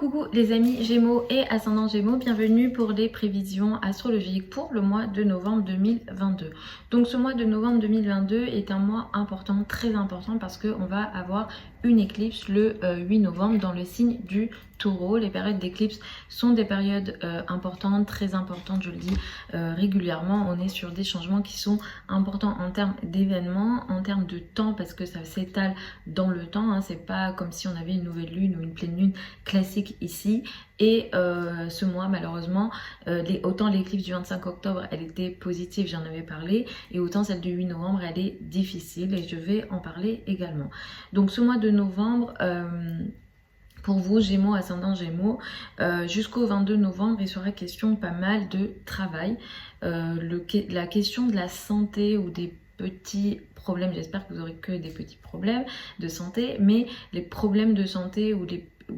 Coucou les amis Gémeaux et ascendant Gémeaux, bienvenue pour les prévisions astrologiques pour le mois de novembre 2022. Donc ce mois de novembre 2022 est un mois important, très important, parce qu'on va avoir une éclipse le 8 novembre dans le signe du Taureau. Les périodes d'éclipse sont des périodes importantes, très importantes, je le dis régulièrement. On est sur des changements qui sont importants en termes d'événements, en termes de temps, parce que ça s'étale dans le temps, hein. C'est pas comme si on avait une nouvelle lune ou une pleine lune classique ici. Et ce mois, malheureusement, autant l'éclipse du 25 octobre, elle était positive, j'en avais parlé, et autant celle du 8 novembre, elle est difficile, et je vais en parler également. Donc ce mois de novembre, pour vous, Gémeaux, ascendant Gémeaux, jusqu'au 22 novembre, il sera question pas mal de travail. La question de la santé ou des petits problèmes, j'espère que vous aurez que des petits problèmes de santé, mais les problèmes de santé ou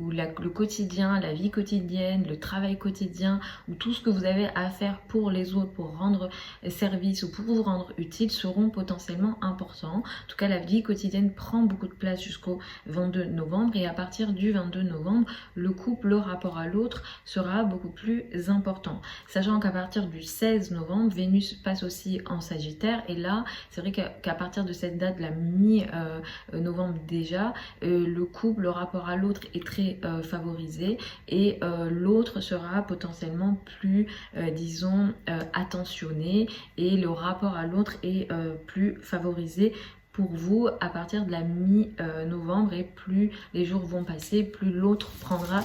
le quotidien, la vie quotidienne, le travail quotidien, ou tout ce que vous avez à faire pour les autres, pour rendre service ou pour vous rendre utile, seront potentiellement importants. En tout cas, la vie quotidienne prend beaucoup de place jusqu'au 22 novembre, et à partir du 22 novembre, le couple, le rapport à l'autre sera beaucoup plus important. Sachant qu'à partir du 16 novembre, Vénus passe aussi en Sagittaire, et là, c'est vrai qu'à partir de cette date, la mi-novembre déjà, le couple, le rapport à l'autre est très favorisé, et l'autre sera potentiellement plus disons attentionné, et le rapport à l'autre est plus favorisé pour vous à partir de la mi-novembre, et plus les jours vont passer, plus l'autre prendra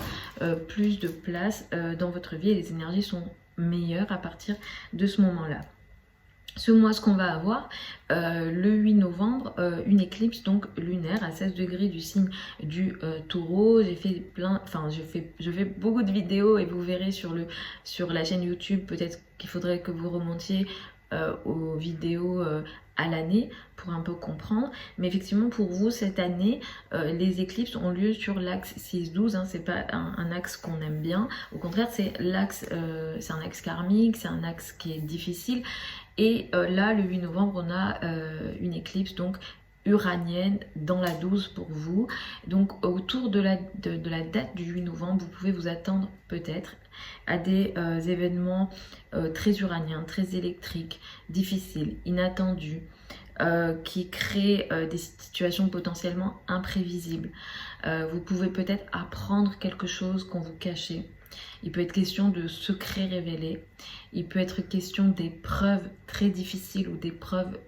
plus de place dans votre vie, et les énergies sont meilleures à partir de ce moment-là. Ce mois, ce qu'on va avoir, le 8 novembre, une éclipse donc lunaire à 16 degrés du signe du Taureau. J'ai fait je fais beaucoup de vidéos, et vous verrez sur la chaîne YouTube, peut-être qu'il faudrait que vous remontiez aux vidéos à l'année pour un peu comprendre. Mais effectivement, pour vous, cette année, les éclipses ont lieu sur l'axe 6-12, hein. C'est pas un axe qu'on aime bien. Au contraire, c'est un axe karmique, c'est un axe qui est difficile. Et là, le 8 novembre, on a une éclipse donc uranienne dans la 12 pour vous. Donc autour de la date du 8 novembre, vous pouvez vous attendre peut-être à des événements très uraniens, très électriques, difficiles, inattendus, qui créent des situations potentiellement imprévisibles. Vous pouvez peut-être apprendre quelque chose qu'on vous cachait. Il peut être question de secrets révélés. Il peut être question d'épreuves très difficiles, ou d'épreuves,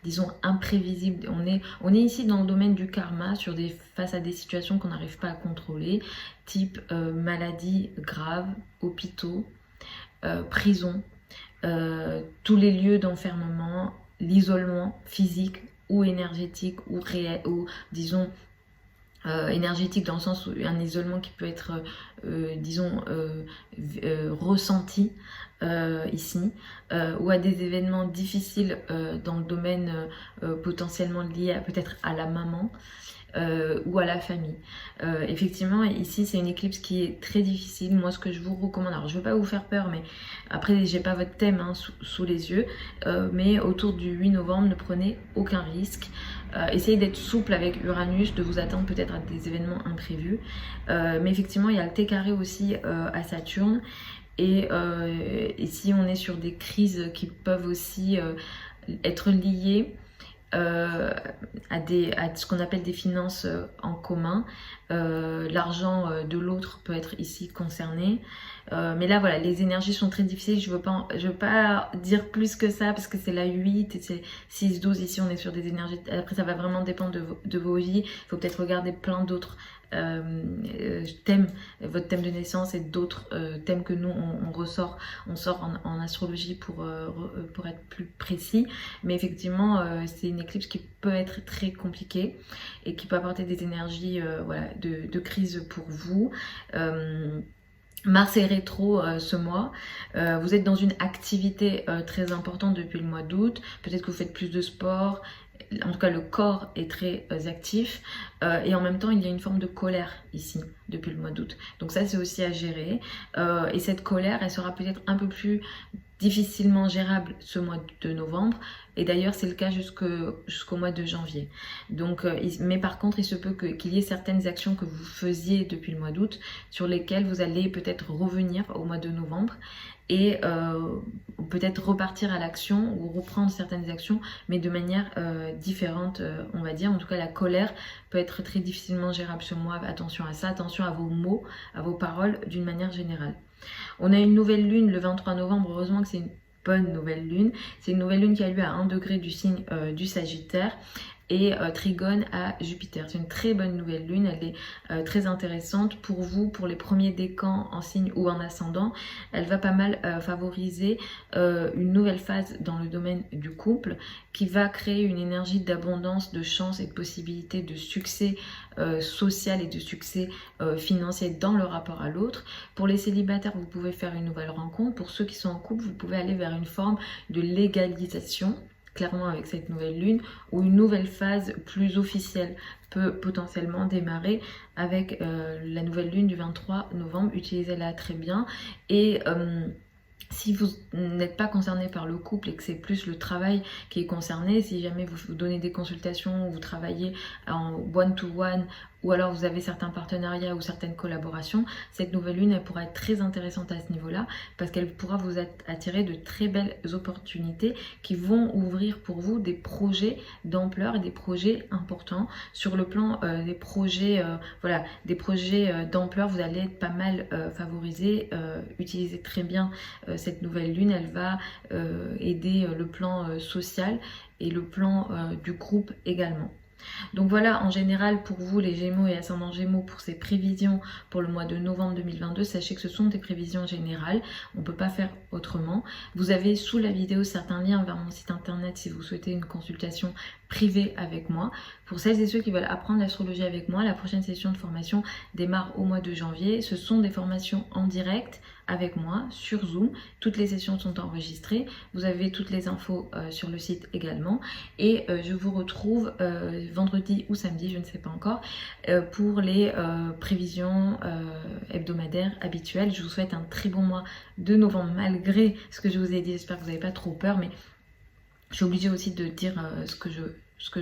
disons, imprévisibles. On est ici dans le domaine du karma, face à des situations qu'on n'arrive pas à contrôler, type maladies graves, hôpitaux, prison, tous les lieux d'enfermement, l'isolement physique ou énergétique ou réel, ou disons énergétique, dans le sens où un isolement qui peut être disons ressenti ici, ou à des événements difficiles dans le domaine potentiellement lié peut-être à la maman ou à la famille. Effectivement, ici c'est une éclipse qui est très difficile. Moi, ce que je vous recommande, alors je ne veux pas vous faire peur, mais après j'ai pas votre thème hein, sous les yeux, mais autour du 8 novembre, ne prenez aucun risque. Essayez d'être souple avec Uranus, de vous attendre peut-être à des événements imprévus. Mais effectivement, il y a le T-carré aussi à Saturne. Et ici, on est sur des crises qui peuvent aussi être liées à ce qu'on appelle des finances en commun. L'argent de l'autre peut être ici concerné. Mais là, voilà, les énergies sont très difficiles. Je veux pas dire plus que ça, parce que c'est la 8 et c'est 6-12. Ici, on est sur des énergies. Après, ça va vraiment dépendre de vos vies. Il faut peut-être regarder plein d'autres thèmes, votre thème de naissance, et d'autres thèmes que nous on sort en astrologie pour être plus précis. Mais effectivement, c'est une éclipse qui peut être très compliquée et qui peut apporter des énergies voilà, de crise pour vous. Mars est rétro ce mois, vous êtes dans une activité très importante depuis le mois d'août, peut-être que vous faites plus de sport, en tout cas le corps est très actif, et en même temps il y a une forme de colère ici depuis le mois d'août, donc ça c'est aussi à gérer, et cette colère elle sera peut-être un peu plus difficilement gérable ce mois de novembre, et d'ailleurs c'est le cas jusqu'au mois de janvier. Donc, mais par contre il se peut qu'il y ait certaines actions que vous faisiez depuis le mois d'août sur lesquelles vous allez peut-être revenir au mois de novembre et peut-être repartir à l'action ou reprendre certaines actions mais de manière différente, on va dire. En tout cas la colère peut être très difficilement gérable ce mois, attention à ça, attention à vos mots, à vos paroles d'une manière générale. On a une nouvelle lune le 23 novembre, heureusement que c'est une bonne nouvelle lune. C'est une nouvelle lune qui a lieu à 1 degré du signe du Sagittaire et trigone à Jupiter. C'est une très bonne nouvelle lune, elle est très intéressante pour vous, pour les premiers décans en signe ou en ascendant. Elle va pas mal favoriser une nouvelle phase dans le domaine du couple qui va créer une énergie d'abondance, de chance et de possibilité de succès social et de succès financier dans le rapport à l'autre. Pour les célibataires, vous pouvez faire une nouvelle rencontre. Pour ceux qui sont en couple, vous pouvez aller vers une forme de légalisation, clairement avec cette nouvelle lune, où une nouvelle phase plus officielle peut potentiellement démarrer avec la nouvelle lune du 23 novembre. Utilisez-la très bien. Et si vous n'êtes pas concerné par le couple et que c'est plus le travail qui est concerné, si jamais vous donnez des consultations ou vous travaillez en one-to-one ou alors vous avez certains partenariats ou certaines collaborations, cette nouvelle lune elle pourra être très intéressante à ce niveau-là parce qu'elle pourra vous attirer de très belles opportunités qui vont ouvrir pour vous des projets d'ampleur et des projets importants. Sur le plan des projets, voilà, des projets d'ampleur, vous allez être pas mal favorisé. Utilisez très bien cette nouvelle lune, elle va aider le plan social et le plan du groupe également. Donc voilà, en général pour vous les Gémeaux et ascendant Gémeaux, pour ces prévisions pour le mois de novembre 2022, sachez que ce sont des prévisions générales, on ne peut pas faire autrement. Vous avez sous la vidéo certains liens vers mon site internet si vous souhaitez une consultation privée avec moi. Pour celles et ceux qui veulent apprendre l'astrologie avec moi, la prochaine session de formation démarre au mois de janvier. Ce sont des formations en direct avec moi sur Zoom. Toutes les sessions sont enregistrées. Vous avez toutes les infos sur le site également. Et je vous retrouve vendredi ou samedi, je ne sais pas encore, pour les prévisions hebdomadaires habituelles. Je vous souhaite un très bon mois de novembre malgré ce que je vous ai dit. J'espère que vous n'avez pas trop peur, mais je suis obligée aussi de dire ce que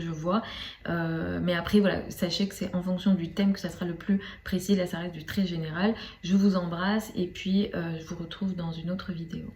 je vois, mais après voilà, sachez que c'est en fonction du thème que ça sera le plus précis. Là ça reste du très général. Je vous embrasse et puis je vous retrouve dans une autre vidéo.